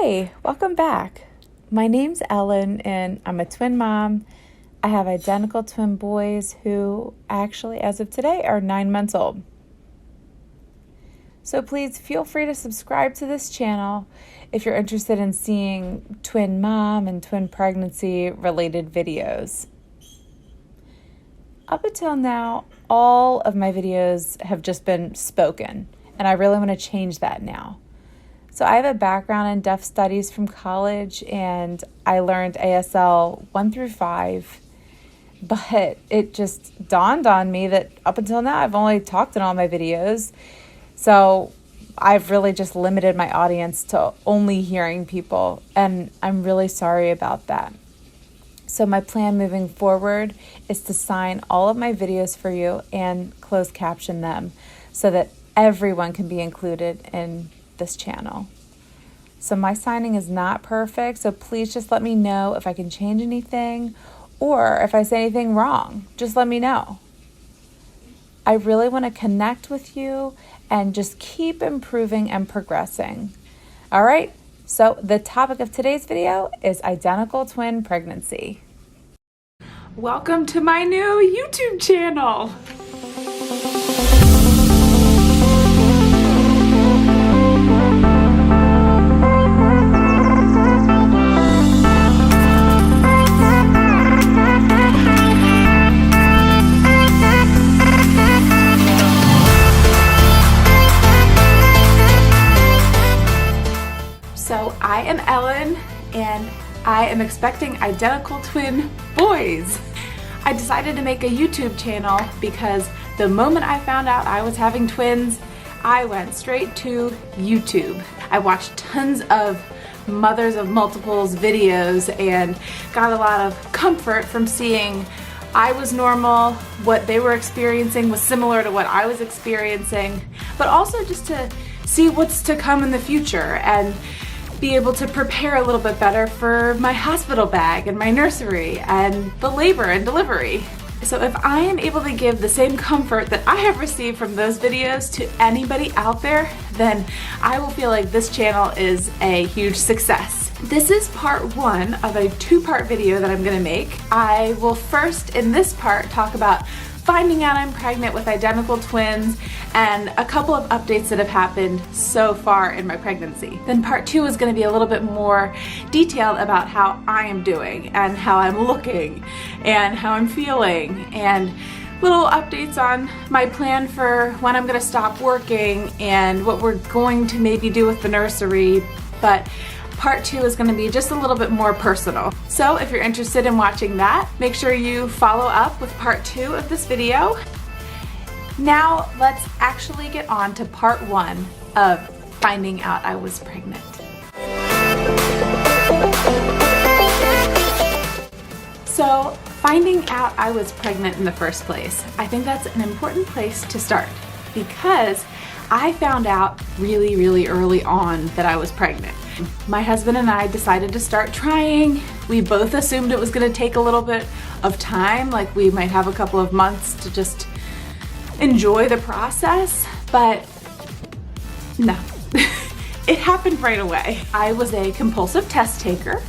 Hey, welcome back. My name's Ellen and I'm a twin mom. I have identical twin boys who actually, as of today, are 9 months old. So please feel free to subscribe to this channel if you're interested in seeing twin mom and twin pregnancy related videos. Up until now, all of my videos have just been spoken, and I really want to change that now. So I have a background in deaf studies from college, and I learned ASL 1 through 5, but it just dawned on me that up until now, I've only talked in all my videos. So I've really just limited my audience to only hearing people, and I'm really sorry about that. So my plan moving forward is to sign all of my videos for you and closed caption them so that everyone can be included in this channel. So my signing is not perfect, so please just let me know if I can change anything or if I say anything wrong. Just let me know. I really want to connect with you and just keep improving and progressing. All right, so the topic of today's video is identical twin pregnancy. Welcome to my new YouTube channel. So I am Ellen and I am expecting identical twin boys. I decided to make a YouTube channel because the moment I found out I was having twins, I went straight to YouTube. I watched tons of mothers of multiples videos and got a lot of comfort from seeing I was normal, what they were experiencing was similar to what I was experiencing, but also just to see what's to come in the future and be able to prepare a little bit better for my hospital bag and my nursery and the labor and delivery. So if I am able to give the same comfort that I have received from those videos to anybody out there, then I will feel like this channel is a huge success. This is part 1 of a 2-part video that I'm gonna make. I will first, in this part, talk about finding out I'm pregnant with identical twins and a couple of updates that have happened so far in my pregnancy. Then part 2 is going to be a little bit more detailed about how I am doing and how I'm looking and how I'm feeling and little updates on my plan for when I'm going to stop working and what we're going to maybe do with the nursery. But part 2 is going to be just a little bit more personal. So if you're interested in watching that, make sure you follow up with part 2 of this video. Now let's actually get on to part 1 of finding out I was pregnant. So finding out I was pregnant in the first place, I think that's an important place to start because I found out really early on that I was pregnant. My husband and I decided to start trying. We both assumed it was going to take a little bit of time, like we might have a couple of months to just enjoy the process, but no, it happened right away. I was a compulsive test taker,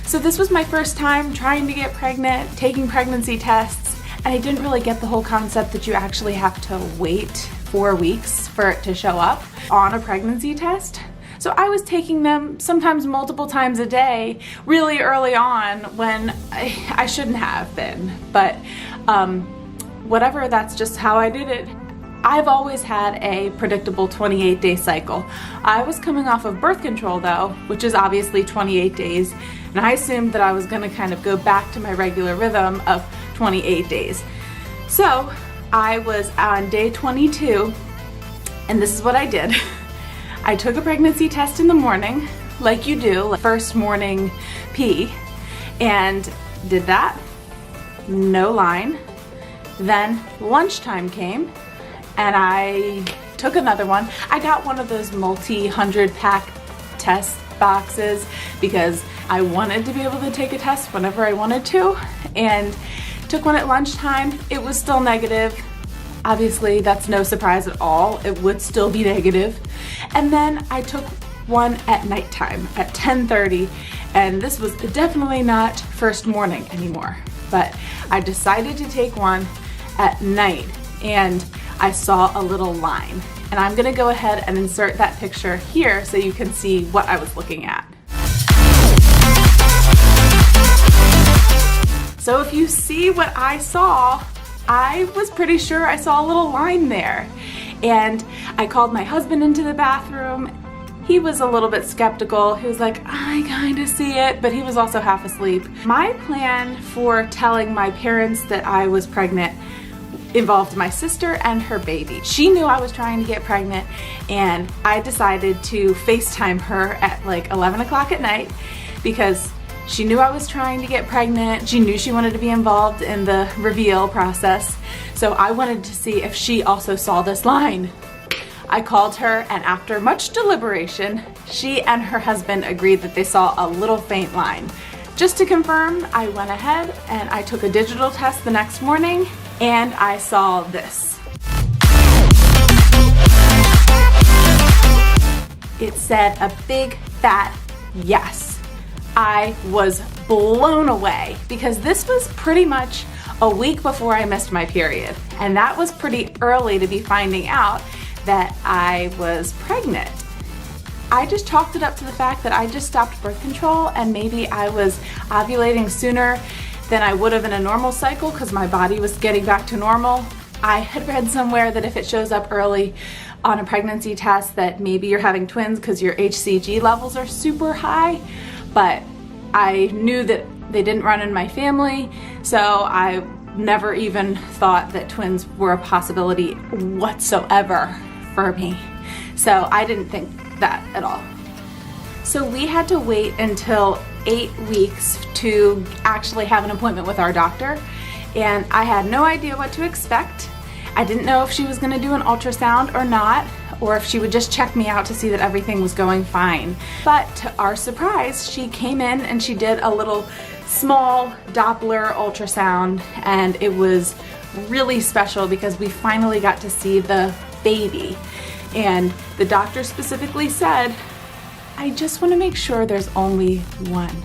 so this was my first time trying to get pregnant, taking pregnancy tests, and I didn't really get the whole concept that you actually have to wait 4 weeks for it to show up on a pregnancy test. So I was taking them sometimes multiple times a day really early on when I shouldn't have been, but whatever, that's just how I did it. I've always had a predictable 28-day cycle. I was coming off of birth control though, which is obviously 28 days, and I assumed that I was gonna kind of go back to my regular rhythm of 28 days. So I was on day 22, and this is what I did. I took a pregnancy test in the morning, like you do, like first morning pee, and did that, no line. Then lunchtime came, and I took another one. I got one of those multi-100 pack test boxes because I wanted to be able to take a test whenever I wanted to, and took one at lunchtime. It was still negative. Obviously, that's no surprise at all. It would still be negative. And then I took one at nighttime at 10:30, and this was definitely not first morning anymore. But I decided to take one at night, and I saw a little line. And I'm gonna go ahead and insert that picture here so you can see what I was looking at. So if you see what I saw, I was pretty sure I saw a little line there. And I called my husband into the bathroom. He was a little bit skeptical. He was like, I kind of see it, but he was also half asleep. My plan for telling my parents that I was pregnant involved my sister and her baby. She knew I was trying to get pregnant, and I decided to FaceTime her at like 11 o'clock at night because she knew I was trying to get pregnant. She knew she wanted to be involved in the reveal process. So I wanted to see if she also saw this line. I called her, and after much deliberation, she and her husband agreed that they saw a little faint line. Just to confirm, I went ahead and I took a digital test the next morning, and I saw this. It said a big fat yes. I was blown away because this was pretty much a week before I missed my period, and that was pretty early to be finding out that I was pregnant. I just chalked it up to the fact that I just stopped birth control, and maybe I was ovulating sooner than I would have in a normal cycle because my body was getting back to normal. I had read somewhere that if it shows up early on a pregnancy test that maybe you're having twins because your HCG levels are super high, but I knew that they didn't run in my family, so I never even thought that twins were a possibility whatsoever for me. So I didn't think that at all. So we had to wait until 8 weeks to actually have an appointment with our doctor, and I had no idea what to expect. I didn't know if she was gonna do an ultrasound or not, or if she would just check me out to see that everything was going fine. But to our surprise, she came in and she did a little small Doppler ultrasound, and it was really special because we finally got to see the baby. And the doctor specifically said, I just want to make sure there's only one.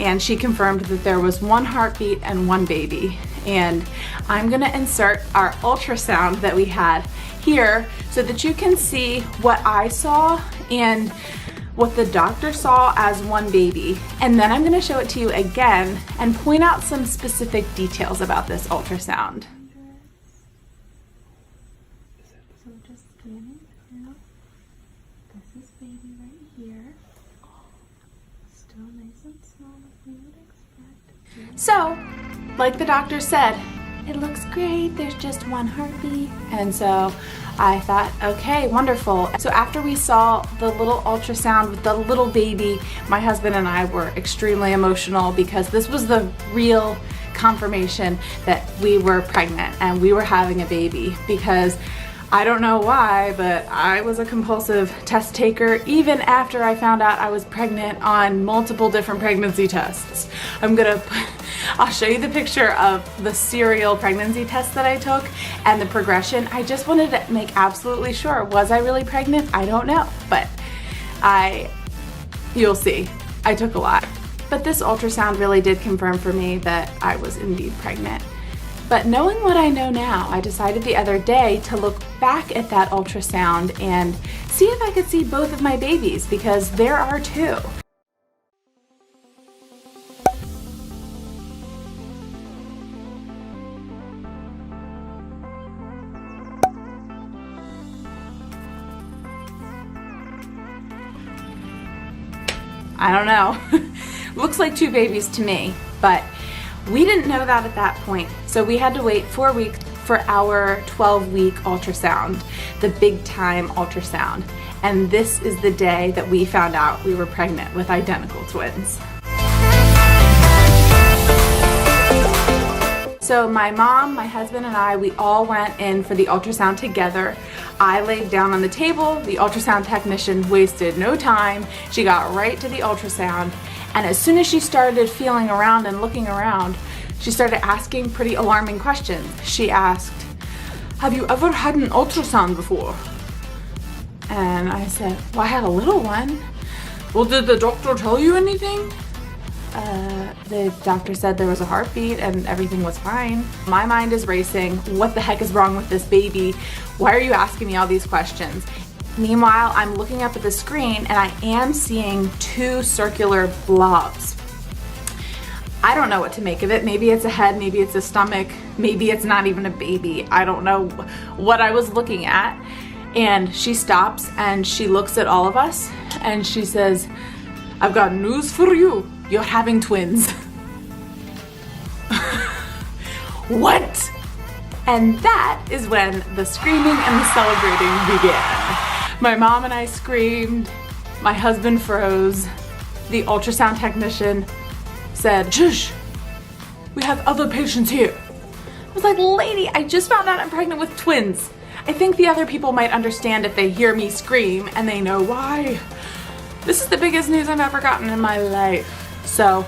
And she confirmed that there was one heartbeat and one baby. And I'm gonna insert our ultrasound that we had here so that you can see what I saw and what the doctor saw as one baby. And then I'm gonna show it to you again and point out some specific details about this ultrasound. So just scanning through. This is baby right here. Still nice and small as we would expect. So, like the doctor said, it looks great, there's just one heartbeat. And so I thought, okay, wonderful. So after we saw the little ultrasound with the little baby, my husband and I were extremely emotional because this was the real confirmation that we were pregnant and we were having a baby. Because I don't know why, but I was a compulsive test taker even after I found out I was pregnant on multiple different pregnancy tests. I'll show you the picture of the serial pregnancy test that I took and the progression. I just wanted to make absolutely sure, was I really pregnant? I don't know, but you'll see, I took a lot. But this ultrasound really did confirm for me that I was indeed pregnant. But knowing what I know now, I decided the other day to look back at that ultrasound and see if I could see both of my babies, because there are two. I don't know. Looks like two babies to me, but we didn't know that at that point. So we had to wait 4 weeks for our 12-week ultrasound, the big time ultrasound. And this is the day that we found out we were pregnant with identical twins. So my mom, my husband, and I, we all went in for the ultrasound together. I laid down on the table. The ultrasound technician wasted no time. She got right to the ultrasound. And as soon as she started feeling around and looking around, she started asking pretty alarming questions. She asked, "Have you ever had an ultrasound before?" And I said, well, I had a little one. Well, did the doctor tell you anything? The doctor said there was a heartbeat and everything was fine. My mind is racing. What the heck is wrong with this baby? Why are you asking me all these questions? Meanwhile, I'm looking up at the screen and I am seeing 2 circular blobs. I don't know what to make of it. Maybe it's a head, maybe it's a stomach, maybe it's not even a baby. I don't know what I was looking at. And she stops and she looks at all of us and she says, I've got news for you. You're having twins. What? And that is when the screaming and the celebrating began. My mom and I screamed, my husband froze, the ultrasound technician said, shush, we have other patients here. I was like, lady, I just found out I'm pregnant with twins. I think the other people might understand if they hear me scream and they know why. This is the biggest news I've ever gotten in my life. So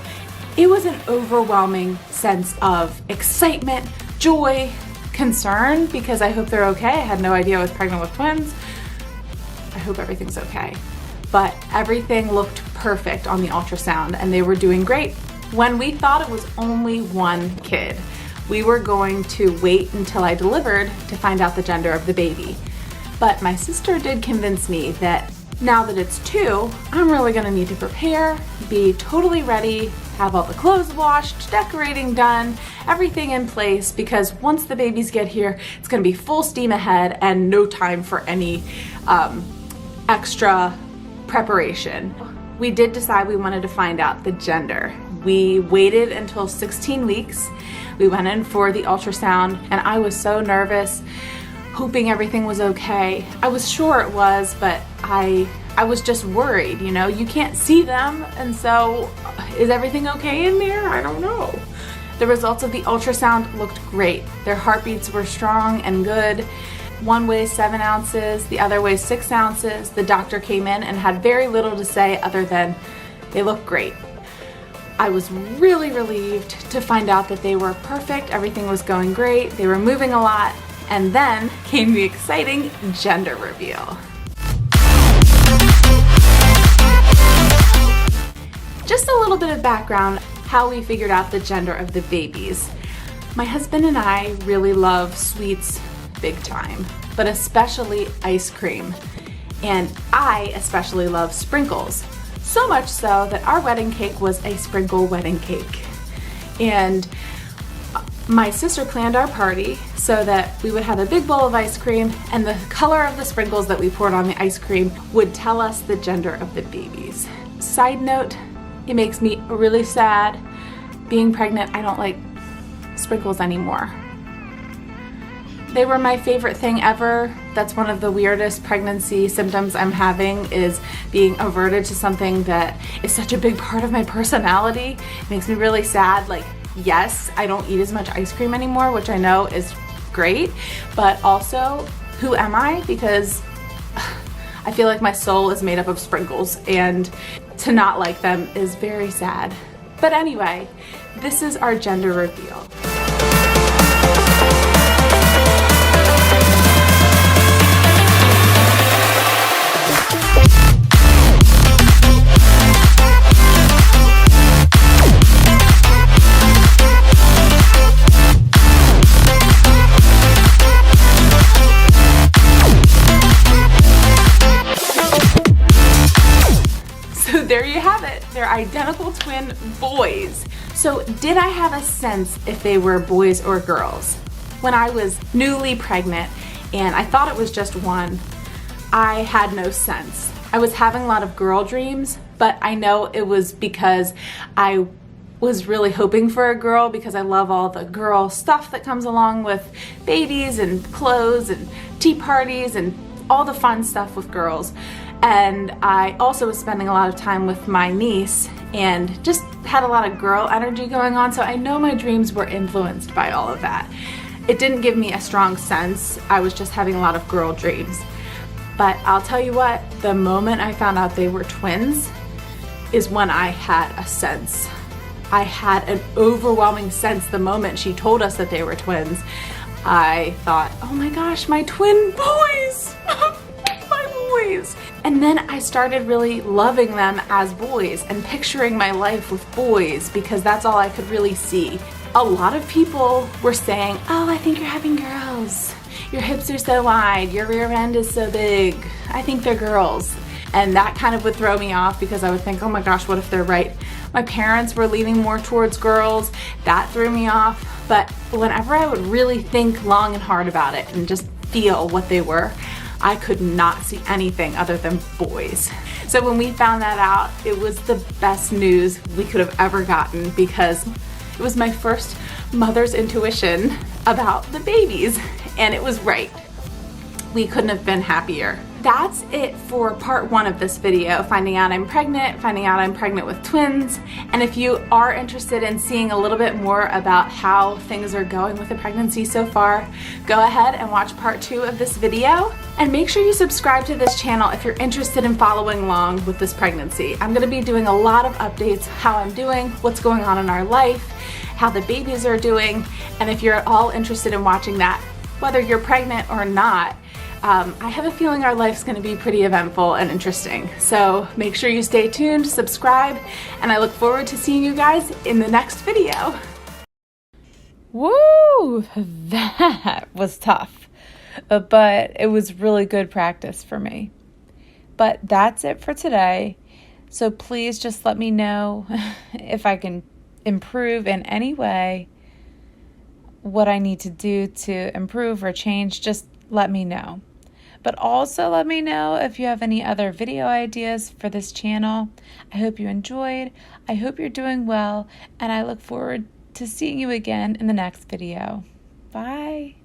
it was an overwhelming sense of excitement, joy, concern, because I hope they're okay. I had no idea I was pregnant with twins. I hope everything's okay. But everything looked perfect on the ultrasound and they were doing great. When we thought it was only one kid, we were going to wait until I delivered to find out the gender of the baby. But my sister did convince me that now that it's 2, I'm really gonna need to prepare, be totally ready, have all the clothes washed, decorating done, everything in place, because once the babies get here, it's gonna be full steam ahead and no time for any extra preparation. We did decide we wanted to find out the gender. We waited until 16 weeks. We went in for the ultrasound and I was so nervous, hoping everything was okay. I was sure it was, but I was just worried, you know, you can't see them, and so is everything okay in there? I don't know. The results of the ultrasound looked great. Their heartbeats were strong and good. One weighs 7 ounces, the other weighs 6 ounces. The doctor came in and had very little to say other than they look great. I was really relieved to find out that they were perfect, everything was going great, they were moving a lot, and then came the exciting gender reveal. Just a little bit of background, how we figured out the gender of the babies. My husband and I really love sweets big time, but especially ice cream. And I especially love sprinkles. So much so that our wedding cake was a sprinkle wedding cake. And my sister planned our party so that we would have a big bowl of ice cream and the color of the sprinkles that we poured on the ice cream would tell us the gender of the babies. Side note, it makes me really sad. Being pregnant, I don't like sprinkles anymore. They were my favorite thing ever. That's one of the weirdest pregnancy symptoms I'm having, is being averted to something that is such a big part of my personality. It makes me really sad. Like, yes, I don't eat as much ice cream anymore, which I know is great, but also, who am I? Because I feel like my soul is made up of sprinkles, and to not like them is very sad. But anyway, this is our gender reveal. There you have it. They're identical twin boys. So did I have a sense if they were boys or girls? When I was newly pregnant and I thought it was just one, I had no sense. I was having a lot of girl dreams, but I know it was because I was really hoping for a girl, because I love all the girl stuff that comes along with babies and clothes and tea parties and all the fun stuff with girls. And I also was spending a lot of time with my niece and just had a lot of girl energy going on, so I know my dreams were influenced by all of that. It didn't give me a strong sense. I was just having a lot of girl dreams. But I'll tell you what, the moment I found out they were twins is when I had a sense. I had an overwhelming sense the moment she told us that they were twins. I thought, oh my gosh, my twin boys! My boys. And then I started really loving them as boys and picturing my life with boys because that's all I could really see. A lot of people were saying, oh, I think you're having girls. Your hips are so wide, your rear end is so big. I think they're girls. And that kind of would throw me off because I would think, oh my gosh, what if they're right? My parents were leaning more towards girls. That threw me off. But whenever I would really think long and hard about it and just feel what they were, I could not see anything other than boys. So when we found that out, it was the best news we could have ever gotten because it was my first mother's intuition about the babies, and it was right. We couldn't have been happier. That's it for part 1 of this video, finding out I'm pregnant with twins. And if you are interested in seeing a little bit more about how things are going with the pregnancy so far, go ahead and watch part 2 of this video. And make sure you subscribe to this channel if you're interested in following along with this pregnancy. I'm gonna be doing a lot of updates, how I'm doing, what's going on in our life, how the babies are doing. And if you're at all interested in watching that, whether you're pregnant or not, I have a feeling our life's going to be pretty eventful and interesting. So make sure you stay tuned, subscribe, and I look forward to seeing you guys in the next video. Woo! That was tough, but it was really good practice for me. But that's it for today. So please just let me know if I can improve in any way, what I need to do to improve or change. Just let me know. But also let me know if you have any other video ideas for this channel. I hope you enjoyed. I hope you're doing well, and I look forward to seeing you again in the next video. Bye.